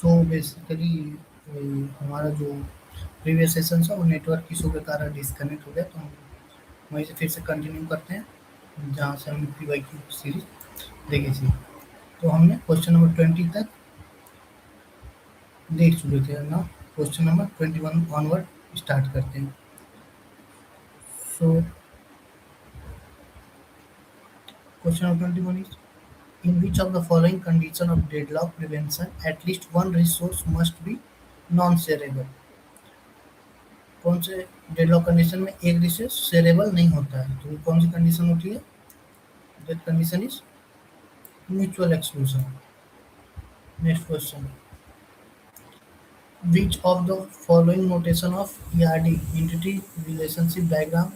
तो बेसिकली हमारा जो प्रीवियस सेशन था वो नेटवर्क इशू के कारण डिस्कनेक्ट हो गया, तो हम वहीं से फिर से कंटिन्यू करते हैं जहाँ से हमने PYQ सीरीज देखी थी। तो हमने क्वेश्चन नंबर 20 तक देख चुके थे ना। क्वेश्चन नंबर 21 ऑनवर्ड स्टार्ट करते हैं। So question number 21 is in which of the following condition of deadlock prevention at least one resource must be non-shareable? कौन से डेडलॉक कंडीशन में एक रिसोर्स शेयरेबल नहीं होता है, तो वो कौन सी कंडीशन होती है? That condition is mutual exclusion. Next question, which of the following notation of ERD entity relationship diagram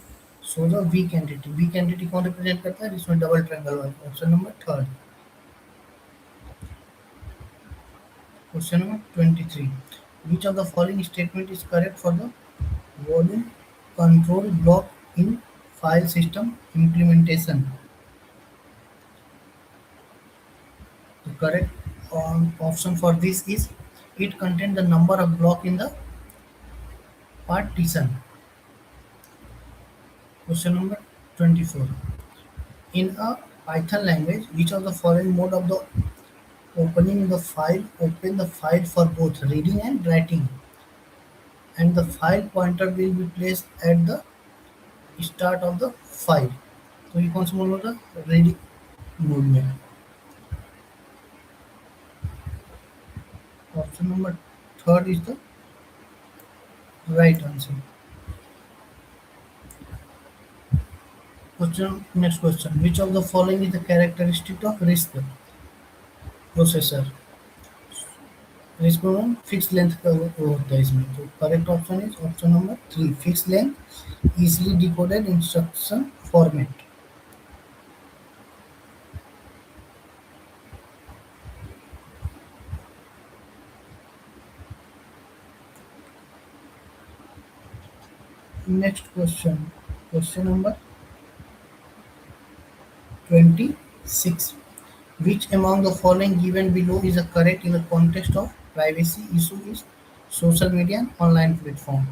shows a weak entity? weak entity कौन रिप्रेजेंट करता है जिसमें डबल ट्रायंगल वाला? Option number third. Question number 23, which of the following statement is correct for the volume control block in file system implementation? The correct option for this is it contains the number of block in the partition. Question number 24. In a Python language, which of the following mode of the opening the file open the file for both reading and writing, and the file pointer will be placed at the start of the file? तो ये कौन सा mode होगा? Reading mode में। Option number third is the right answer. Question next question. Which of the following is the characteristic of RISC processor? RISC में fix length का वो होता है इसमें, तो correct option is option number three, fix length easily decoded instruction format. Next question, question number 26. Which among the following given below is correct in the context of privacy issue is social media and online platform?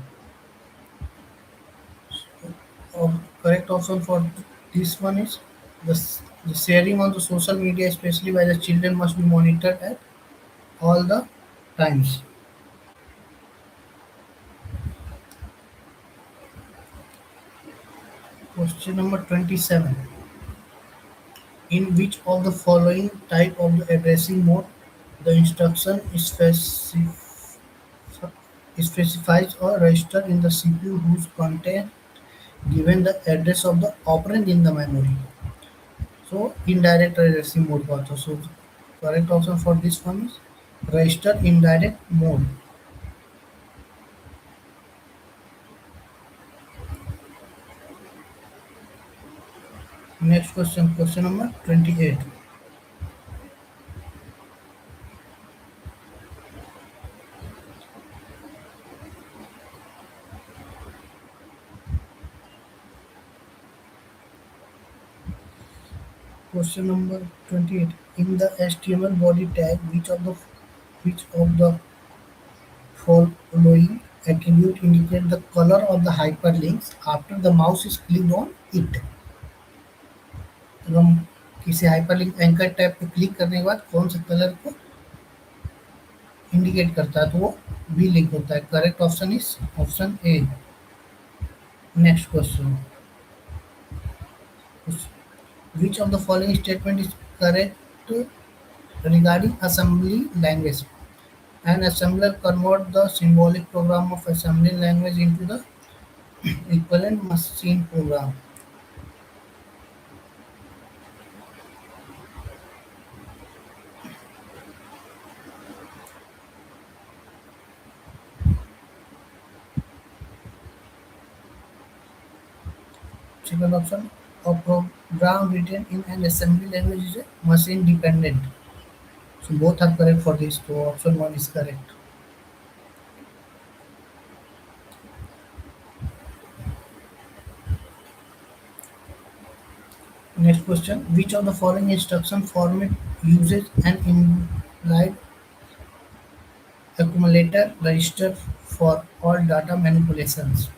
Correct option for this one is the sharing on the social media, especially by the children, must be monitored at all the times. Question number 27. In which of the following type of the addressing mode the instruction specifies or register in the CPU whose content given the address of the operand in the memory? So indirect addressing mode का होता है. So correct option for this one is register indirect mode. Next question, question number 28. Question number 28. In the HTML body tag, which of the following attribute indicate the color of the hyperlinks after the mouse is clicked on it? तो हम किसी hyperlink anchor tab पे click करने के बाद कौन सा colour को इंडिकेट करता है, तो वो बी लिंक होता है। Correct option is option A. Next question, which of the following statement is correct regarding assembly language? An assembler converts the symbolic program of assembly language into the equivalent machine program. Second option, a program written in an assembly language is a machine dependent. So both are correct for this. So option one is correct. Next question, which of the following instruction format uses an implied accumulator register for all data manipulations.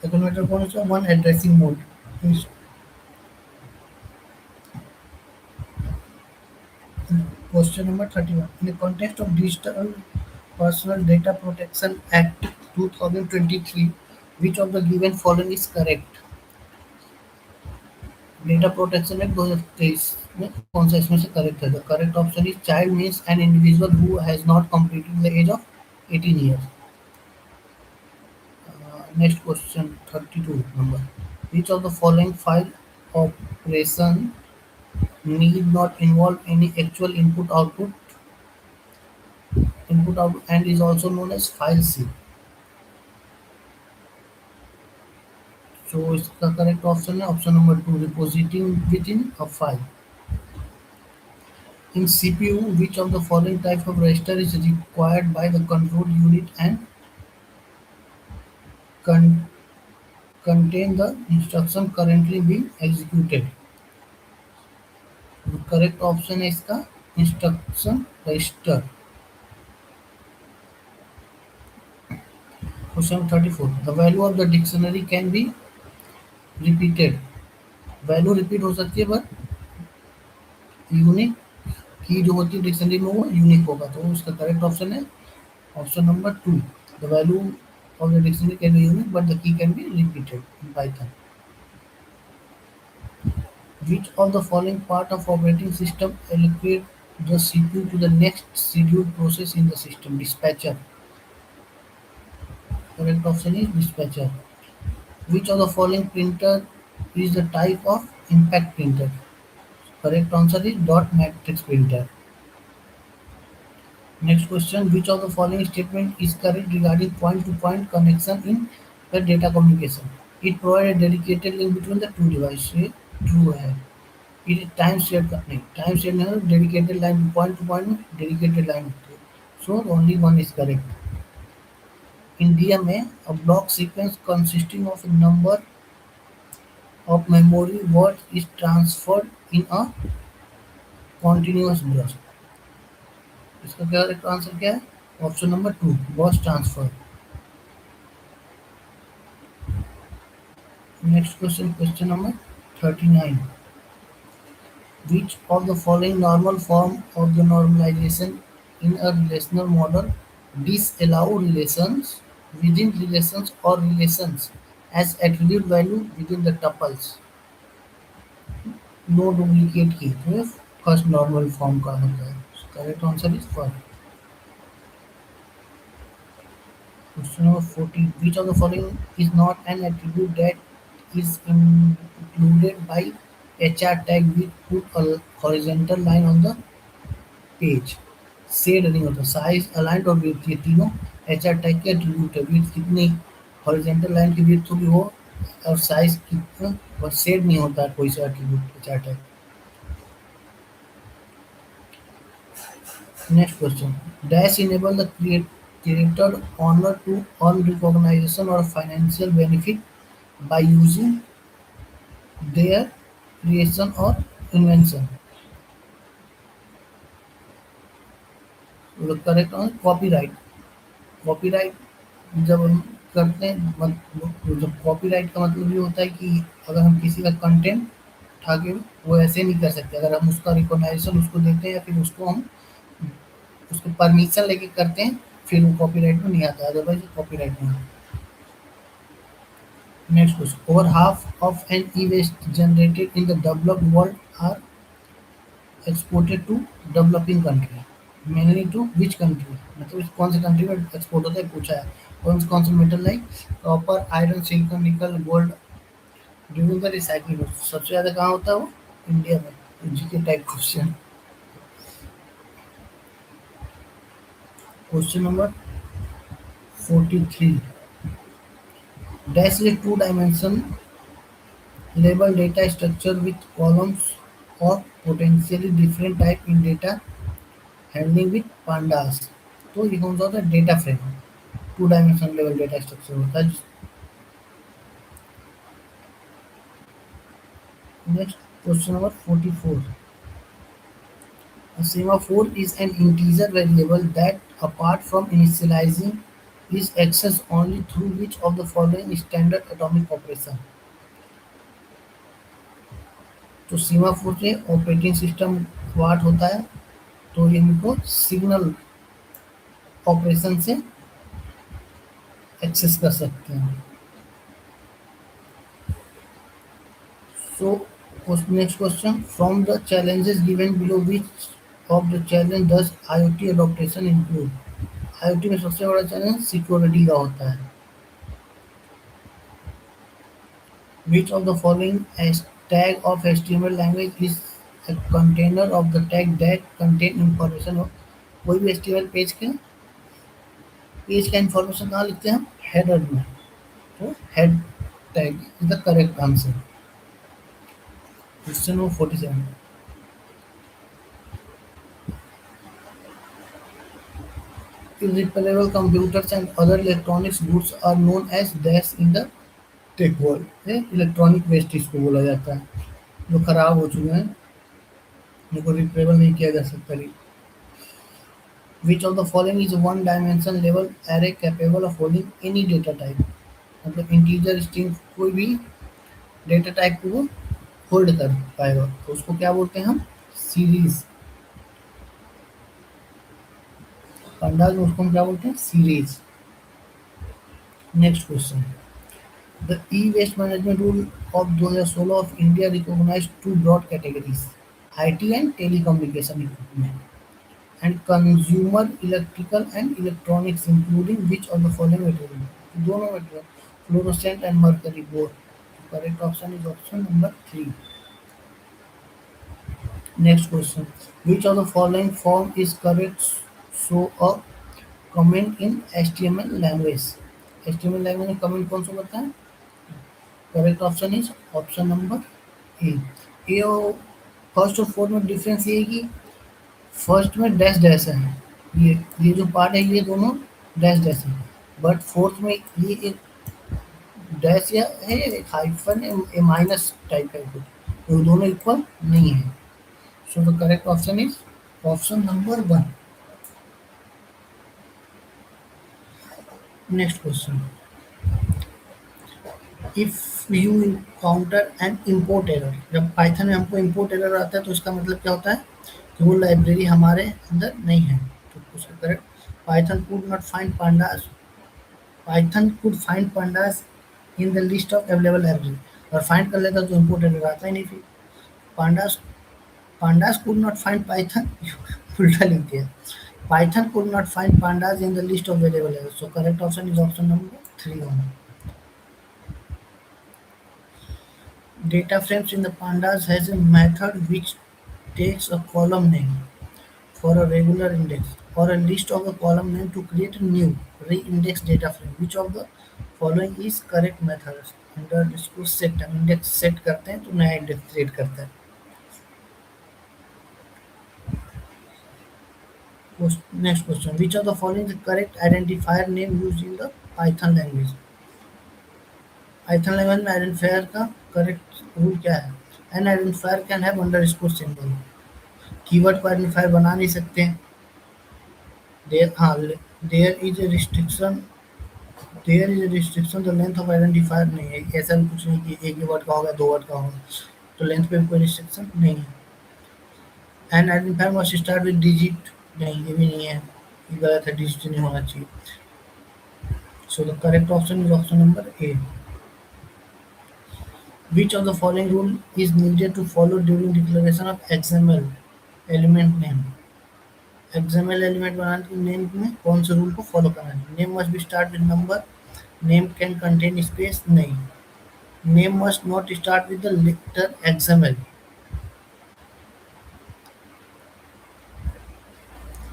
Accumulator कौन सा one addressing mode. Question number 31. In the context of Digital Personal Data Protection Act 2023, which of the given following is correct? Data Protection Act 2023 में कौन सा इसमें से correct है? The correct option is child means an individual who has not completed the age of 18 years. Next question 32 number. Which of the following file operation need not involve any actual input output and is also known as file C? So इसका correct option है option number 2 repositing within a file. In CPU, which of the following type of register is required by the control unit and con- contain the instruction currently being executed? The correct option is the instruction register. Question 34. The value of the dictionary can be repeated. Value repeat हो सकती है but unique की जो होती है dictionary में वो unique होगा तो उसका करेक्ट ऑप्शन है option number 2. The value of the dictionary can be unique but the key can be repeated in Python. Which of the following part of operating system allocate the CPU to the next scheduled process in the system? Dispatcher. Correct option is dispatcher. Which of the following printer is the type of impact printer? Correct answer is dot matrix printer. Next question. Which of the following statement is correct regarding point-to-point connection in the data communication? It provides a dedicated link between the two devices. True है. It is time shared नहीं. Time shared नहीं dedicated line point to point में dedicated line होती है. So only one is correct. In DMA, a block sequence consisting of a number of memory words is transferred in a continuous burst. इसका correct answer क्या है? Option number 2 बस transfer. Next question question number 39. Which of the following normal form of the normalization in a relational model disallow relations within relations or relations as attribute value within the tuples? No duplicate की तो ये first normal form का होता है. Correct answer is first. Question number 40. Which of the following is not an attribute that is included by HR tag with put a horizontal line on the page? Shade नहीं होता. Size aligned और width ये तीनों HR tag के attribute है. Width कितनी horizontal line की width होगी वो और साइज कितना और शेड नहीं होता है कोई सा attribute HR tag. Next question. Dash enable the creator honor to earn recognition or financial benefit by using their creation or invention. Correct on copyright. Copyright जब हम करते हैं जब कॉपीराइट का मतलब ये होता है कि अगर हम किसी का कंटेंट उठा के वो ऐसे नहीं कर सकते. अगर हम उसका रिकॉग्नाइजेशन उसको देते हैं या फिर उसको हम उसको परमिशन लेके करते हैं फिर वो कॉपीराइट में नहीं आता. अदरवाइज कॉपीराइट में. Next question. Over half of an e waste generated in the developed world are exported to developing country. Mainly to which country मतलब कौन से कंट्री में एक्सपोर्ट होता है पूछा है. कौन से metal like copper iron silicon निकल गोल्ड ड्यूरिंग द रिसाइकलिंग सबसे ज़्यादा कहाँ होता है वो इंडिया में. GK type question. Question number 43. Dash is a two-dimension label data structure with columns of potentially different type in data handling with pandas. तो ये कौन सा होता है data frame. Two dimension level data structure होता है. Next question number 44. A semaphore is an integer variable that, apart from initializing, is accessed only through which of the following standard atomic operation. तो semaphore से operating system वाट होता है, तो इनको signal operation से access कर सकते हैं. So, next question. From the challenges given below, which of the challenge does IoT adoption include? IoT में सबसे बड़ा चैलेंज सिक्योरिटी का होता है. Which of the following as tag of HTML language is a container of the tag that contain information of कोई भी HTML page का information कहाँ लिखते हैं हम हेडर में. तो head tag is the correct answer. Question number 47. Irreparable computers and other electronics goods are known as dash in the tech world. Electronic waste इसको बोला जाता है, जो खराब हो चुके हैं, इनको रिपेयरेबल नहीं किया जा सकता. विच of the following is one dimension level array capable of holding any data type. मतलब इंटीजर स्ट्रिंग कोई भी डेटा टाइप को वो होल्ड कर पाएगा, तो उसको क्या बोलते हैं हम सीरीज. पंडाज में उसको हम क्या बोलते हैं series. Next question. The e-waste management rule of 2016 of India recognized two broad categories: IT and telecommunication equipment, and consumer electrical and electronics, including which of the following material? दोनों material, fluorescent and mercury board. Correct option is option number 3. Next question. Which of the following form is correct? So a comment in HTML language. HTML language में comment कौन सा करता है? Correct option is option number A. ये first और fourth में difference ये है कि फर्स्ट में डैश डैश है, ये जो पार्ट है ये दोनों डैश डैश है, बट फोर्थ में ये एक डैश या है, एक हाइफन ए माइनस टाइप है, तो दोनों इक्वल नहीं है. So the correct option is option number 1. Next question. If you encounter N import error. जब पाइथन में हमको इम्पोर्ट एरर आता है तो इसका मतलब क्या होता है कि वो लाइब्रेरी हमारे अंदर नहीं है. तो उसका correct Python could not find pandas. Python could find pandas in the list of available library. और फाइंड कर लेता तो इम्पोर्ट एरर आता ही नहीं. फिर pandas pandas could not find Python उल्टा लिख दिया. Python could not find pandas in the list of available library. So correct option is option number 3 होना. Data frames in the pandas has a method which takes a column name for a regular index or a list of the column name to create a new re-index data frame. Which of the following is correct method? Under इसको set index set करते हैं तो नया index create करता है. Next question. Which of the following is the correct identifier name used in the Python language? Python language में identifier का correct rule क्या है? An identifier can have underscore symbol. Keyword को आइडेंटिफायर बना नहीं सकते हैं. There is a restriction. The length of identifier नहीं है. ऐसा भी कुछ नहीं कि एक ही वर्ड का होगा, 2 वर्ड का होगा, तो लेंथ पे भी कोई रिस्ट्रिक्शन नहीं है. An identifier must start with digit. नहीं, ये भी नहीं है, ये गलत है, डिजिट नहीं होना चाहिए. So the correct option is option number A. Which of the following rule is needed to follow during declaration of XML element name? XML element बनाने के नेम में कौन से रूल को फॉलो करना है? Name must be start with number. Name can contain space. नहीं. Name must not start with the letter XML.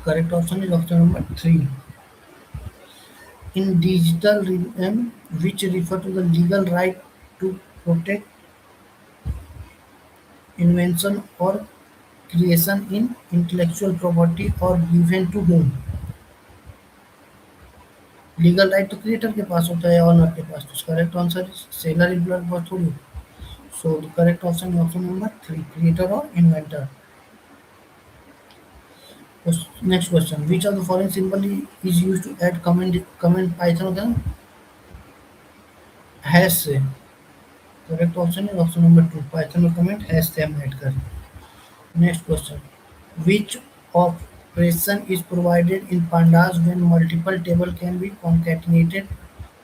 Correct option is option number 3. In digital realm, which refer to the legal right to protect invention or creation in intellectual property or given to whom? Legal right तो creator के पास होता है, honour के पास. तो correct answer seller employer के पास थोड़ी. So the correct option option number 3, creator और inventor. Next question. Which of the following symbol is used to add comment Python का hash से? Correct option is option number 2. Python में comment hash से हम add करें. Next question. Which operation is provided in pandas when multiple table can be concatenated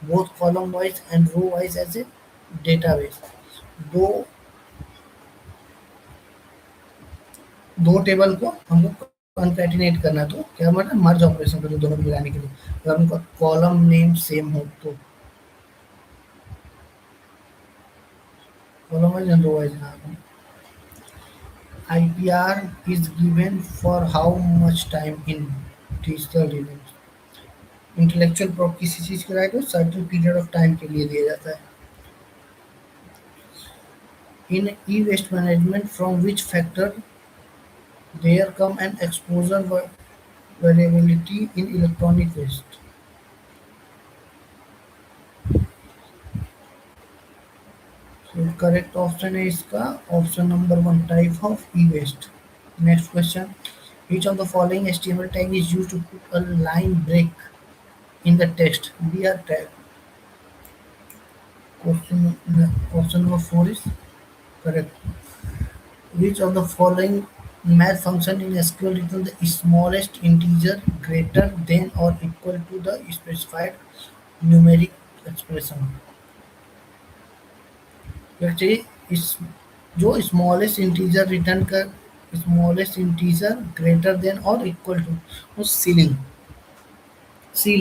both column wise and row wise as a database? दो दो table को हमको concatenate करना है, तो क्या मतलब मर्ज ऑपरेशन करो दोनों को मिलाने के लिए, अगर उनका कॉलम नेम सेम हो तो column wise and row wise. IPR is given for how much time in digital remains. Intellectual property किसी चीज के राइट को सर्टेन पीरियड ऑफ टाइम के लिए दिया जाता है. In E waste management from which factor there come an exposure variability in electronic waste. So correct option है इसका option number 1 type of E waste. Next question. Which of the following HTML tag is used to put a line break in the text? BR tag. Question option number 4 is correct. Which of the following math function in SQL return the smallest integer greater than or equal to the specified numeric expression? Actually, इस जो smallest integer return कर smallest integer greater than और equal to वो seal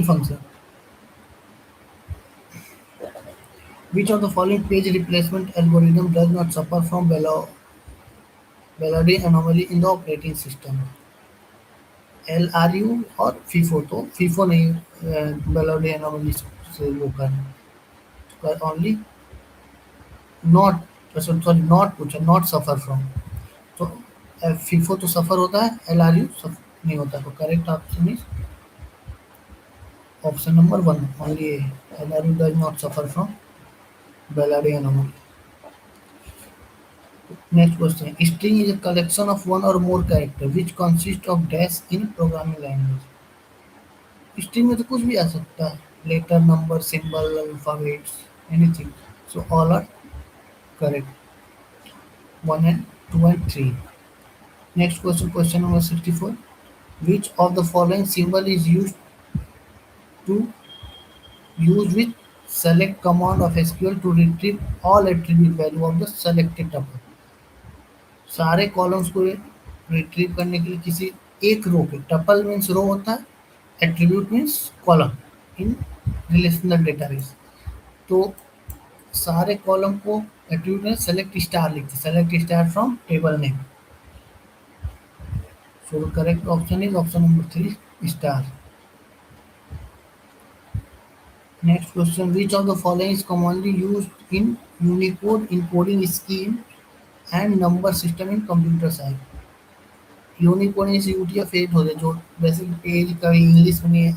function. Which of the following page replacement algorithm does not suffer from Ballard anomaly in the operating system? LRU और FIFO. तो FIFO नहीं Ballard anomaly से वो कर only not sorry not पूछा not suffer from. तो FIFO तो सफर होता है, LRU नहीं होता. तो correct option is option number 1 only A. LRU does not suffer from Ballard anomaly. Next question. String is a collection of one or more characters which consist of dash in programming language. String में तो कुछ भी आ सकता है. Letter, number, symbol, alphabets, anything. So all are correct. 1 and 2 and 3. Next question. Question number 64. Which of the following symbol is to use with select command of SQL to retrieve all attribute value of the selected tuple? सारे columns को retrieve करने के लिए किसी एक रो पे, tuple means रो होता है, attribute means column in relational database. तो सारे कॉलम को एट्रीब्यूट में सेलेक्ट स्टार लिखते, select star from table name. So correct option is option number 3 star. Next question. Which of the following is commonly used in Unicode encoding scheme and number system in computer science? Unicode is UTF-8 होते जो वैसे page का English में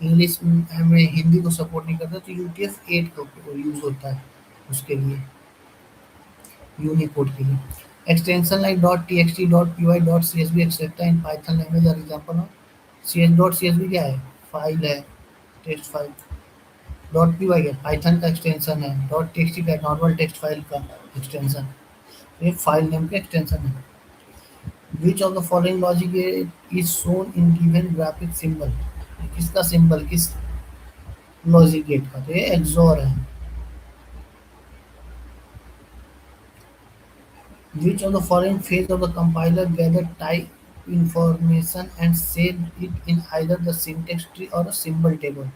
English में हिंदी को support नहीं करता, तो UTF-8 का यूज होता है उसके लिए, यूनिकोड के लिए. Extension like .txt, .py, .csv etcetera in Python language are example of. .csv क्या है? फाइल है, टेक्स्ट फाइल. .py है पाइथन का एक्सटेंशन है. .txt का नॉर्मल टेक्स्ट फाइल का एक्सटेंशन, ये फाइल नेम का एक्सटेंशन है. Which of the following logic gate is shown in given graphic symbol? किसका सिंबल किस लॉजिक गेट का? तो ये एक्सोर है. Which of the following phase of the compiler gather type information and save it in either the syntax tree or a symbol table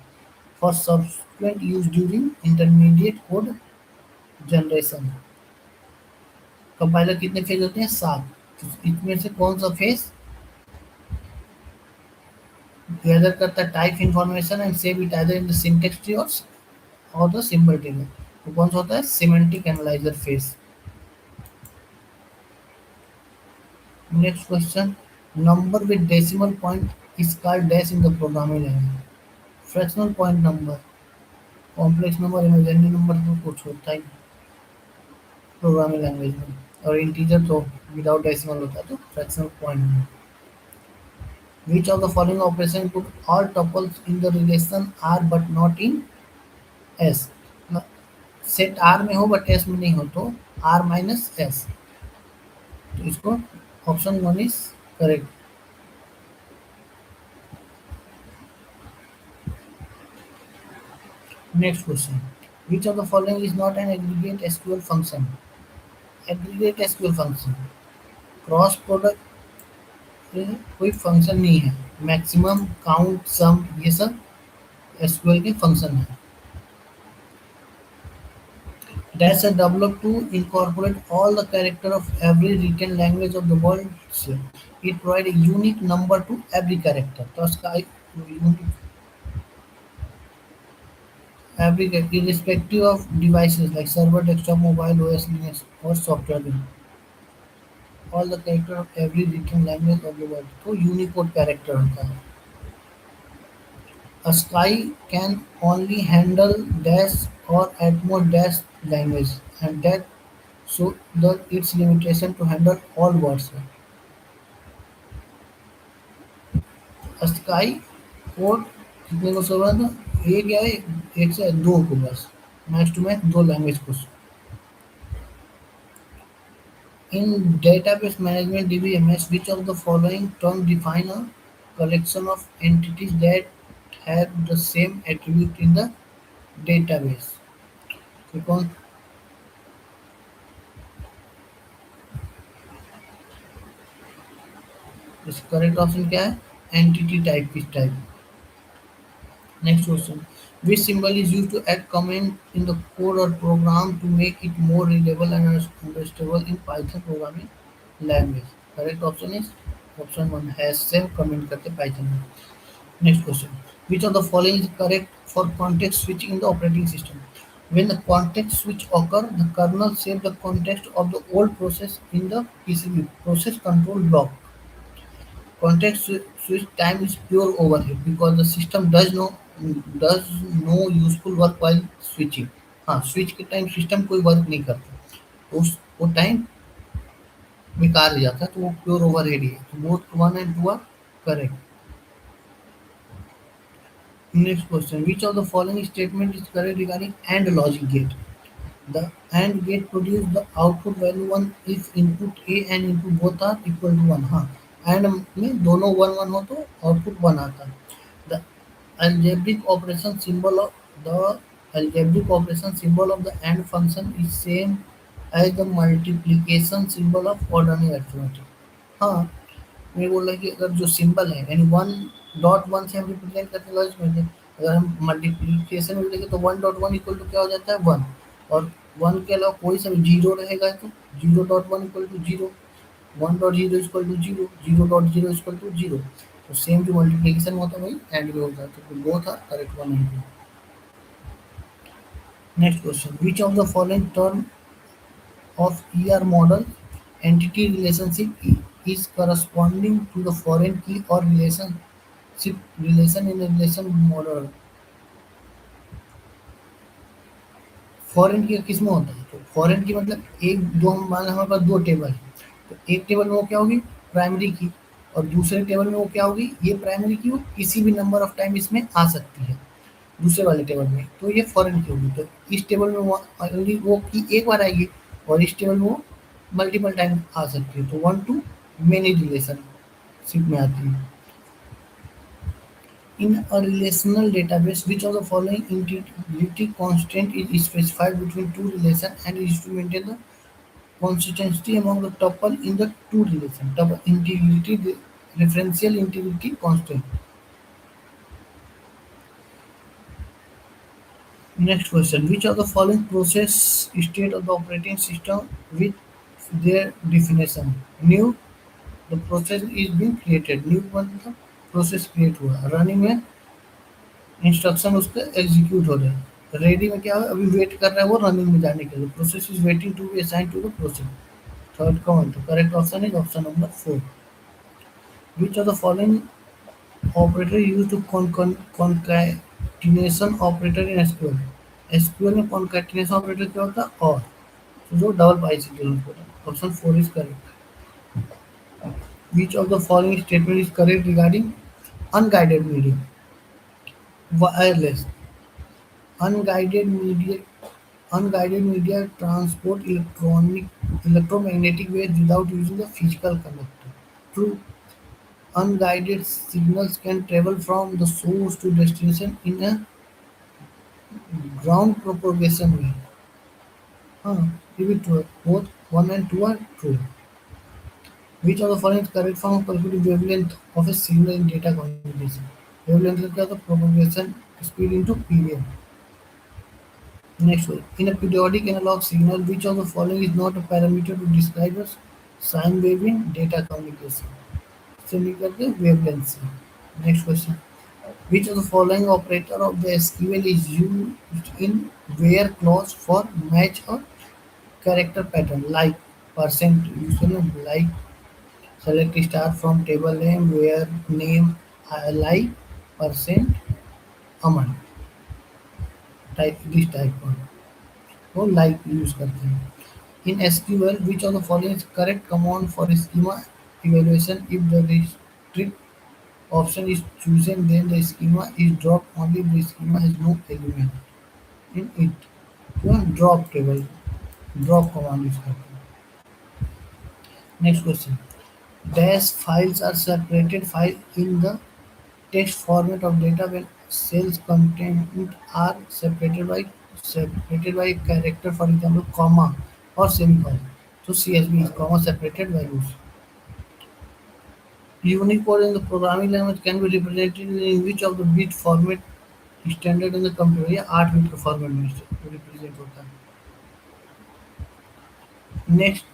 for subsequent use during intermediate code generation? Compiler कितने phase होते हैं? 7. तो इसमें से कौन सा phase gather करता है type information and save it either in the syntax tree और द सिंबल टेबल? तो कौन सा होता है? Semantic analyser phase. Next question. Number with decimal point is called dash in the programming language. Fractional point number, complex number, imaginary number तो कुछ होता ही programming language में, और इंटीजर तो विदाउट डेसिमल होता है, तो fractional point. Which of the following operation put all tuples in the relation R but not in S? Set R में हो बट S में नहीं हो तो R माइनस S, तो इसको option one is correct. Next question. Which of the following is not an aggregate SQL function? Aggregate SQL function cross product कोई function नहीं है. मैक्सिमम काउंट सम ये सब एसक्यूएल के फंक्शन है. That's a developed to incorporate all the character of every written language of the world. It provides a unique number to every character. तो उसका एक unique every character irrespective of devices like server, desktop, mobile, OS, Linux or software. All the character of every written language of the world. तो Unicode character होता है. A sky can only handle dash or at most dash language, and that so that its limitation to handle all words. Sky code कितने को सर्व था? एक या एक से दो को बस, मैक्स टू मैक्स दो लैंग्वेज को. In database management DBMS, which of the following term define a collection of entities that have the same attribute in the database? तो कौन इसका करेक्ट ऑप्शन क्या है? एंटिटी टाइप की type. Next question. Which symbol is used to add comment in the code or program to make it more readable and understandable in Python programming language? Correct option is option one. Has save comment करके Python में. Next question. Which of the following is correct for context switch in the operating system? When the context switch occur, the kernel saves the context of the old process in the PCB process control block. Context switch time is pure overhead because the system does no useful work while switching. हाँ, switch के time system कोई work नहीं करता, तो उस वो time बेकार हो जाता है, तो वो प्योर ओवरहेड ही है. तो both one and two are correct. Next question. Which of the following statement is correct regarding AND logic gate? The AND gate produce the output value 1 if input A and input both are equal to 1. हाँ, AND में दोनों 1 1 हो तो output 1 आता है. The algebraic operation symbol of the algebraic operation symbol of the AND function is same as the multiplication symbol of ordinary arithmetic. हाँ, मैं बोल रहा कि अगर जो सिंबल है यानी 1.1 से हम रिप्रेजेंट करते हैं लॉजिक में, अगर हम मल्टीप्लिकेशन में देखें तो 1.1 इक्वल टू क्या हो जाता है 1, और 1 के अलावा कोई सा जीरो रहेगा तो 0.1 equal to 0, 1.0 equal to 0, 0.0 equal to 0. तो सेम जो मल्टीप्लिकेशन में होता है वही एंड में होता है. तो both are correct one and two. Next question. Which of the following term of ER model entity relationship is corresponding to the foreign key or relationship relation in a relation model. Foreign की किस में होता है? तो foreign की मतलब एक दो, मान हमारे पास दो टेबल है, तो एक टेबल में वो क्या होगी? प्राइमरी की. और दूसरे टेबल में वो क्या होगी? ये प्राइमरी की वो किसी भी नंबर ऑफ टाइम इसमें आ सकती है दूसरे वाले टेबल में, तो ये फॉरेन की होगी. तो इस टेबल में वो की एक बार आएगी और इस टेबल में वो मल्टीपल टाइम आ सकती है, तो वन टू मेनी रिलेशनशिप में आती है. In a relational database, which of the following integrity constant is specified between two relations and is to maintain the consistency among the tuple in the two relations? Tuple integrity, referential integrity constant. Next question. Which of the following process state of the operating system with their definition? New, the process is being created. New मतलब process create हुआ. Running में instruction उसके execute हो रहे हैं. Ready में क्या है? अभी वेट कर रहा है वो रनिंग में जाने के लिए. Process is waiting to be assign to the process. Third कौन? तो correct option is option number 4. Which of the following operator use to concatenation operator in SQL? SQL में कॉन्कैटिनेशन ऑपरेटर क्या होता है? और तो जो डबल बाइसेक्टर होता है. Option 4 is correct. Which of the following statement is correct regarding unguided media? Wireless. Unguided media Unguided media transport electromagnetic waves without using a physical conductor. True. Unguided signals can travel from the source to destination in a ground propagation way. Give it true. Both 1 and 2 are true. Which of the following is correct from calculated wavelength of a signal in data communication? Wavelength is the propagation speed into period. Next one. In a periodic analog signal, which of the following is not a parameter to describe a sine wave in data communication? So we got the wavelength. Next question. Which of the following operator of the SQL is used in where clause for match or character pattern like percent usually like select star from table name where name like percent amount type this type one और like use करते हैं in SQL which of the following is correct command for schema evaluation if the restrict option is chosen then the schema is dropped only if the schema has no element in it तो drop table drop command use करते हैं next question dash files are separated file in the text format of data when cells content are separated by character, for example, comma or semicolon. So CSV is comma separated values. Unicode in the programming language can be represented in which of the bit format standard in the computer या 8 bit का format में represent होता है. Next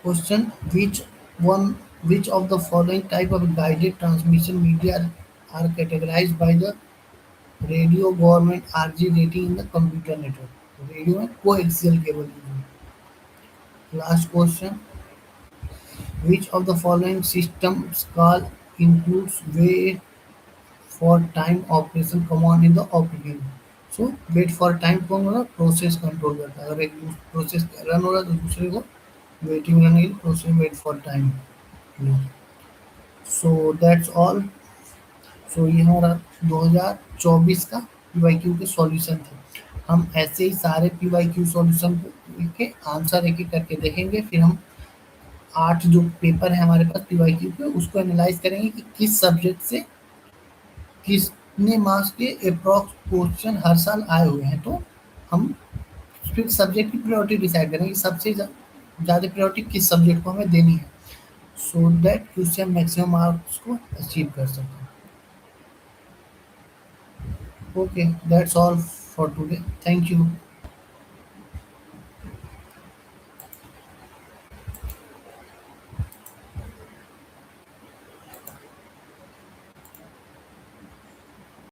question: one which of the following type of guided transmission media are categorized by the Radio government RG rating in the computer network. Radio में coaxial cable use है. Last question: which of the following systems call includes wait for time operation command in the operating? So wait for time कौन होगा? Process control करता है. अगर एक process run हो रहा है तो दूसरे को वेटिंग रन के process wait for time. So that's all. So ये हमारा 2024 का PYQ के सॉल्यूशन थे. हम ऐसे ही सारे PYQ सॉल्यूशन के आंसर एक एक करके देखेंगे. फिर हम 8 जो पेपर है हमारे पास PYQ के उसको एनालाइज करेंगे कि किस सब्जेक्ट से कितने मार्क्स के अप्रॉक्स क्वेश्चन हर साल आए हुए हैं. तो हम फिर सब्जेक्ट की प्रायोरिटी डिसाइड करेंगे कि सबसे ज़्यादा प्रायोरिटी किस सब्जेक्ट को हमें देनी है सो दैट उससे हम मैक्सिमम मार्क्स को अचीव कर सकें. Okay, that's all for today. Thank you.